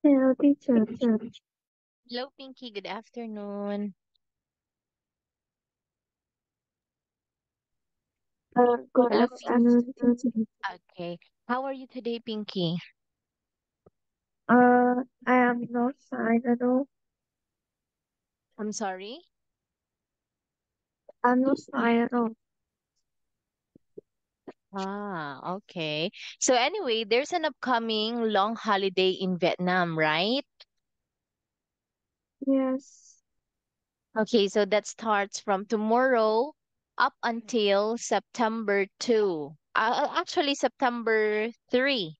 Hello, teacher. Hello, Pinky. Good afternoon. Good Hello, Pinky. afternoon, teacher. Okay. How are you today, Pinky? I am not fine at all. I'm sorry. I'm not fine at all. Okay. So anyway, there's an upcoming long holiday in Vietnam, right? Yes, Okay, so that starts from tomorrow up until September 2. Actually, September 3.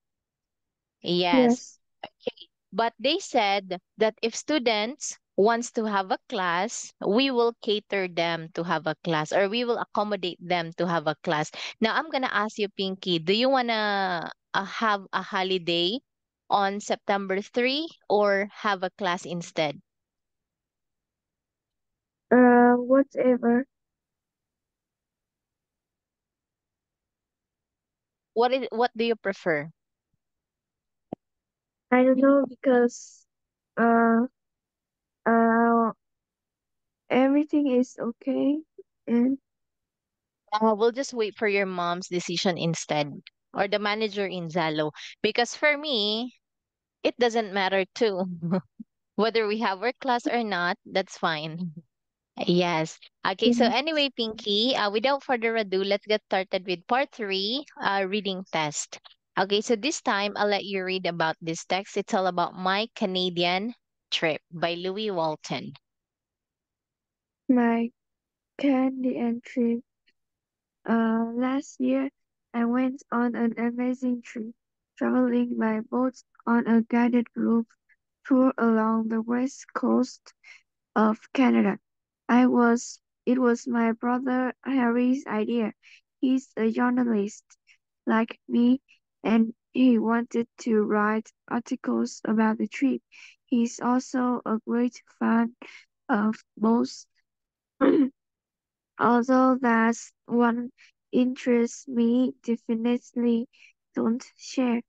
Yes. yes. Okay. But they said that if students wants to have a class, we will cater them to have a class or we will accommodate them to have a class. Now I'm gonna ask you, Pinky, do you wanna have a holiday on September 3 or have a class instead? Whatever. What do you prefer? I don't know because uh uh everything is okay. And We'll just wait for your mom's decision instead or the manager in Zalo because for me, it doesn't matter too. Whether we have our class or not, that's fine. Yes. Okay, so yeah, anyway, Pinky, without further ado, let's get started with part three, reading test. Okay, so this time I'll let you read about this text. It's all about My Canadian Trip by Louis Walton. my candy entry. Last year I went on an amazing trip, traveling by boat on a guided group tour along the west coast of Canada. It was my brother Harry's idea. He's a journalist like me and he wanted to write articles about the trip. He's also a great fan of boats, although that's one interest me definitely don't share.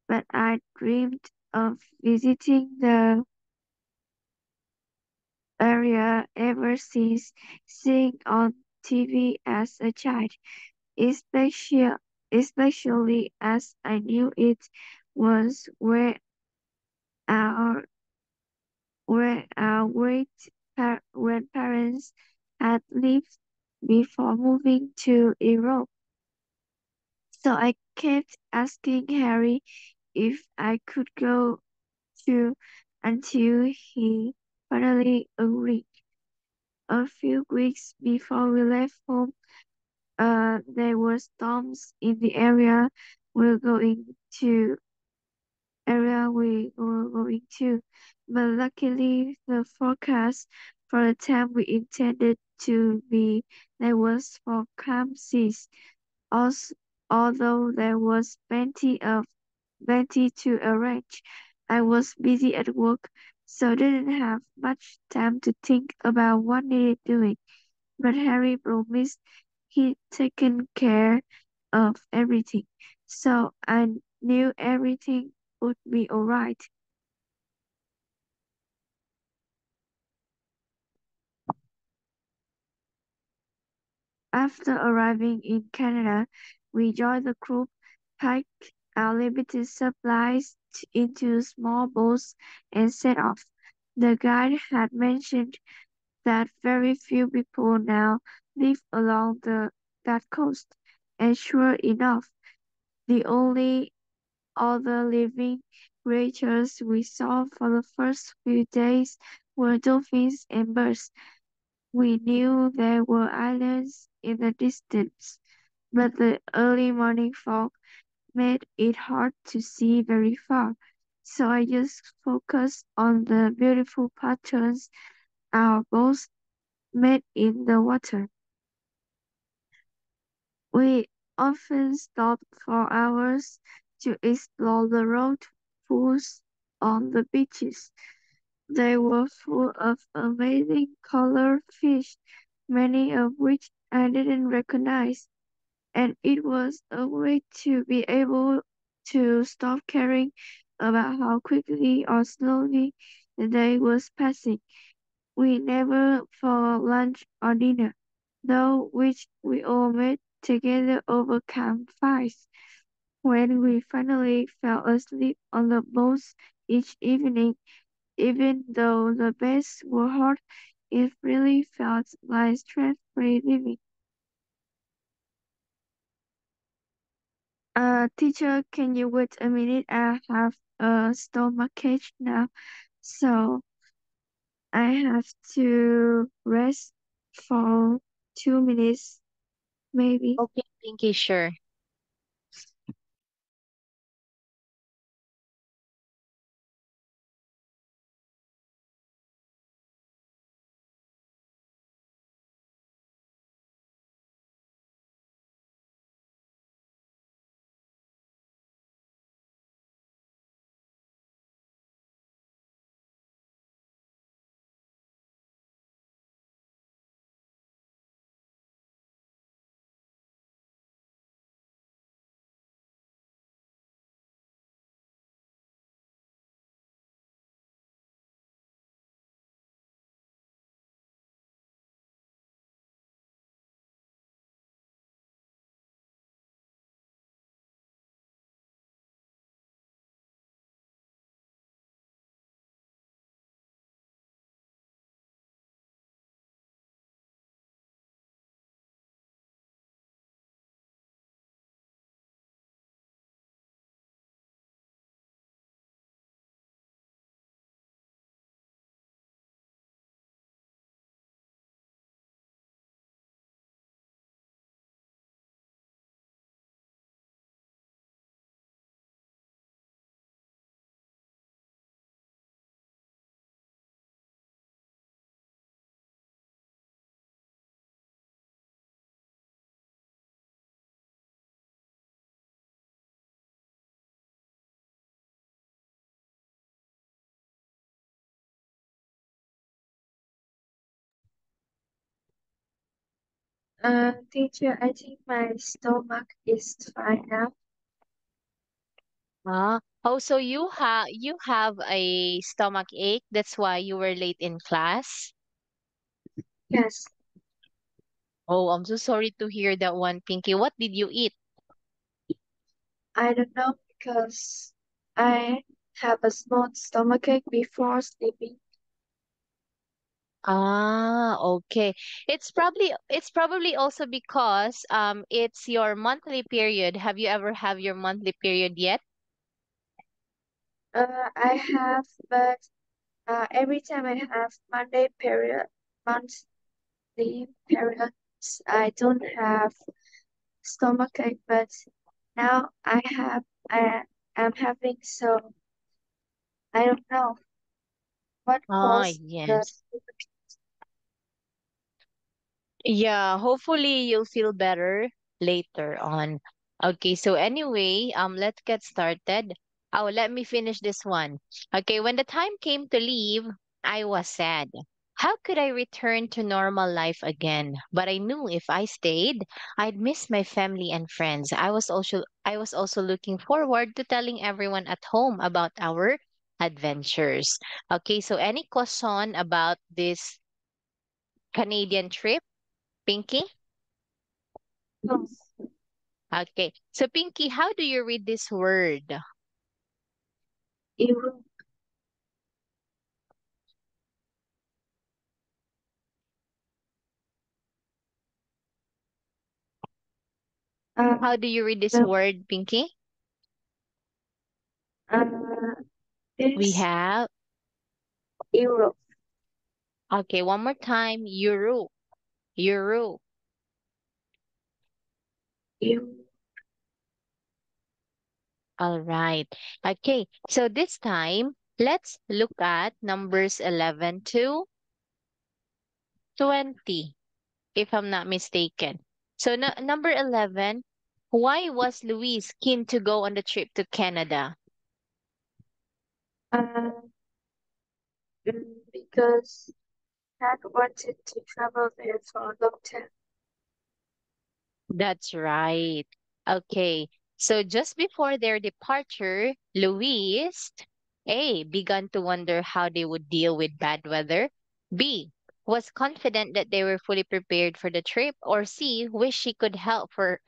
But I dreamed of visiting the area ever since seeing on TV as a child, especially especially as I knew it was our where our grandparents had lived before moving to Europe. So I kept asking Harry if I could go too until he finally agreed. A few weeks before we left home, there were storms in the to area we were going to, but luckily the forecast for the time we intended to be there was for calm seas. Also, although there was plenty to arrange, I was busy at work, so didn't have much time to think about what needed doing. But Harry promised he'd taken care of everything, so I knew everything would be alright. After arriving in Canada, we joined the group, packed our limited supplies into small boats, and set off. The guide had mentioned that very few people now live along that coast, and sure enough, the only other living creatures we saw for the first few days were dolphins and birds. We knew there were islands in the distance, but the early morning fog made it hard to see very far, so I just focused on the beautiful patterns our boats made in the water. We often stopped for hours to explore the road pools on the beaches. They were full of amazing colored fish, many of which I didn't recognize, and it was a way to be able to stop caring about how quickly or slowly the day was passing. We never for lunch or dinner, though which we all met together over campfires. When we finally fell asleep on the boats each evening, even though the beds were hot, it really felt like stress-free living. Teacher, can you wait a minute? I have a stomachache now, so I have to rest for 2 minutes, maybe. Okay, Pinky, sure. Teacher, I think my stomach is fine now. Oh, so you have a stomach ache. That's why you were late in class. Yes, Oh, I'm so sorry to hear that one, Pinky. What did you eat? I don't know because I have a small stomachache before sleeping. Ah, okay. It's probably also because it's your monthly period. Have you ever have your monthly period yet? I have, but every time I have monthly periods, I don't have stomachache, but now I am having, so I don't know what Ah, caused the. yes. Yeah, hopefully you'll feel better later on. Okay, so anyway, let's get started. Oh, let me finish this one. Okay, when the time came to leave, I was sad. How could I return to normal life again? But I knew if I stayed, I'd miss my family and friends. I was also looking forward to telling everyone at home about our adventures. Okay, so any question about this Canadian trip? Pinky? Oh, Okay. So, Pinky, how do you read this word? you, How um, do you read this the, word, Pinky? uh, We this have, Europe, okay, one more time. Euro. Euro. you, All right. Okay. So, this time, let's look at numbers 11 to 20, if I'm not mistaken. So, number 11, why was Louise keen to go on the trip to Canada? uh, because I wanted to travel there for a long time. That's right. Okay. So just before their departure, Louise A began to wonder how they would deal with bad weather. B was confident that they were fully prepared for the trip, or C wished she could help her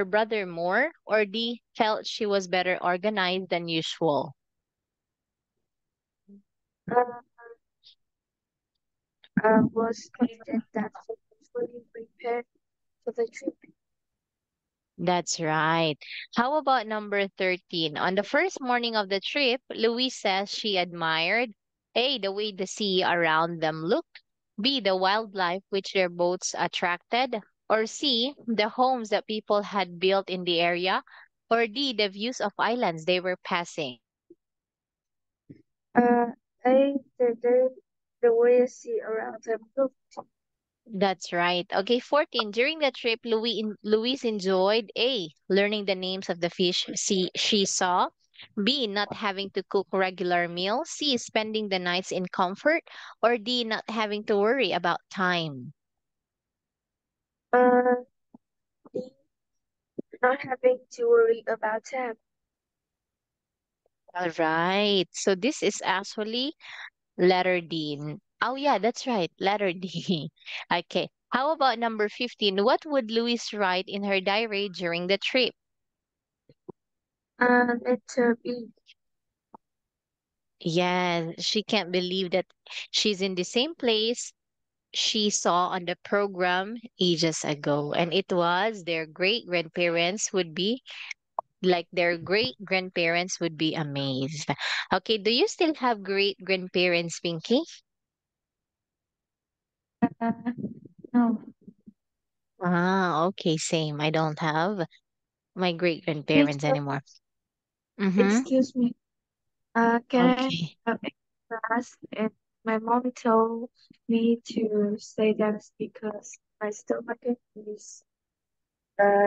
brother more, or D felt she was better organized than usual. Uh, was confident that she was fully prepared for the trip. That's right. How about number 13? On the first morning of the trip, Louise says she admired A, the way the sea around them looked, B, the wildlife which their boats attracted, or C, the homes that people had built in the area, or D, the views of islands they were passing. Uh, the way I see around them look. That's right. Okay, 14. During the trip, Louise enjoyed A, learning the names of the fish she saw, B, not having to cook regular meals, C, spending the nights in comfort, or D, not having to worry about time. Uh, the not having to worry about them. All right. So this is actually letter D. Oh, yeah, that's right. Letter D. Okay. How about number 15? What would Louise write in her diary during the trip? Letter B. Yes, she can't believe that she's in the same place she saw on the program ages ago. And it was their great grandparents would be their great grandparents would be amazed. Okay, do you still have great grandparents, Pinky? Uh, no, Ah, okay, same. I don't have my great grandparents teacher, anymore. Mm-hmm. excuse me. Can I Okay. have a class? And my mom told me to say that because my stomach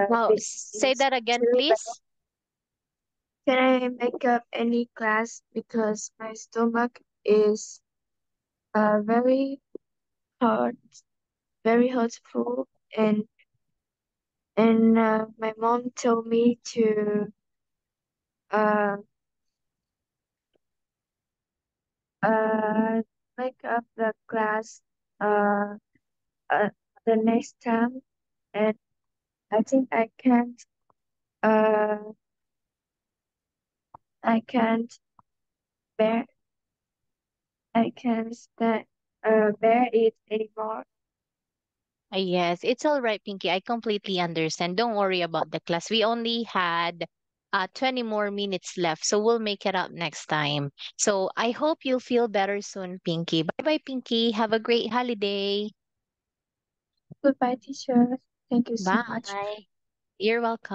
Now, say is that again, too bad. please. Can I make up any class because my stomach is very hurt, very hurtful, and my mom told me to uh uh make up the class uh, uh the next time, and I think uh I can't bear I can't stand bear it anymore. Yes, it's all right, Pinky. I completely understand. Don't worry about the class. We only had 20 more minutes left, so we'll make it up next time. So I hope you'll feel better soon, Pinky. Bye bye, Pinky. Have a great holiday. Goodbye, teacher. Thank you so much. Bye. You're welcome.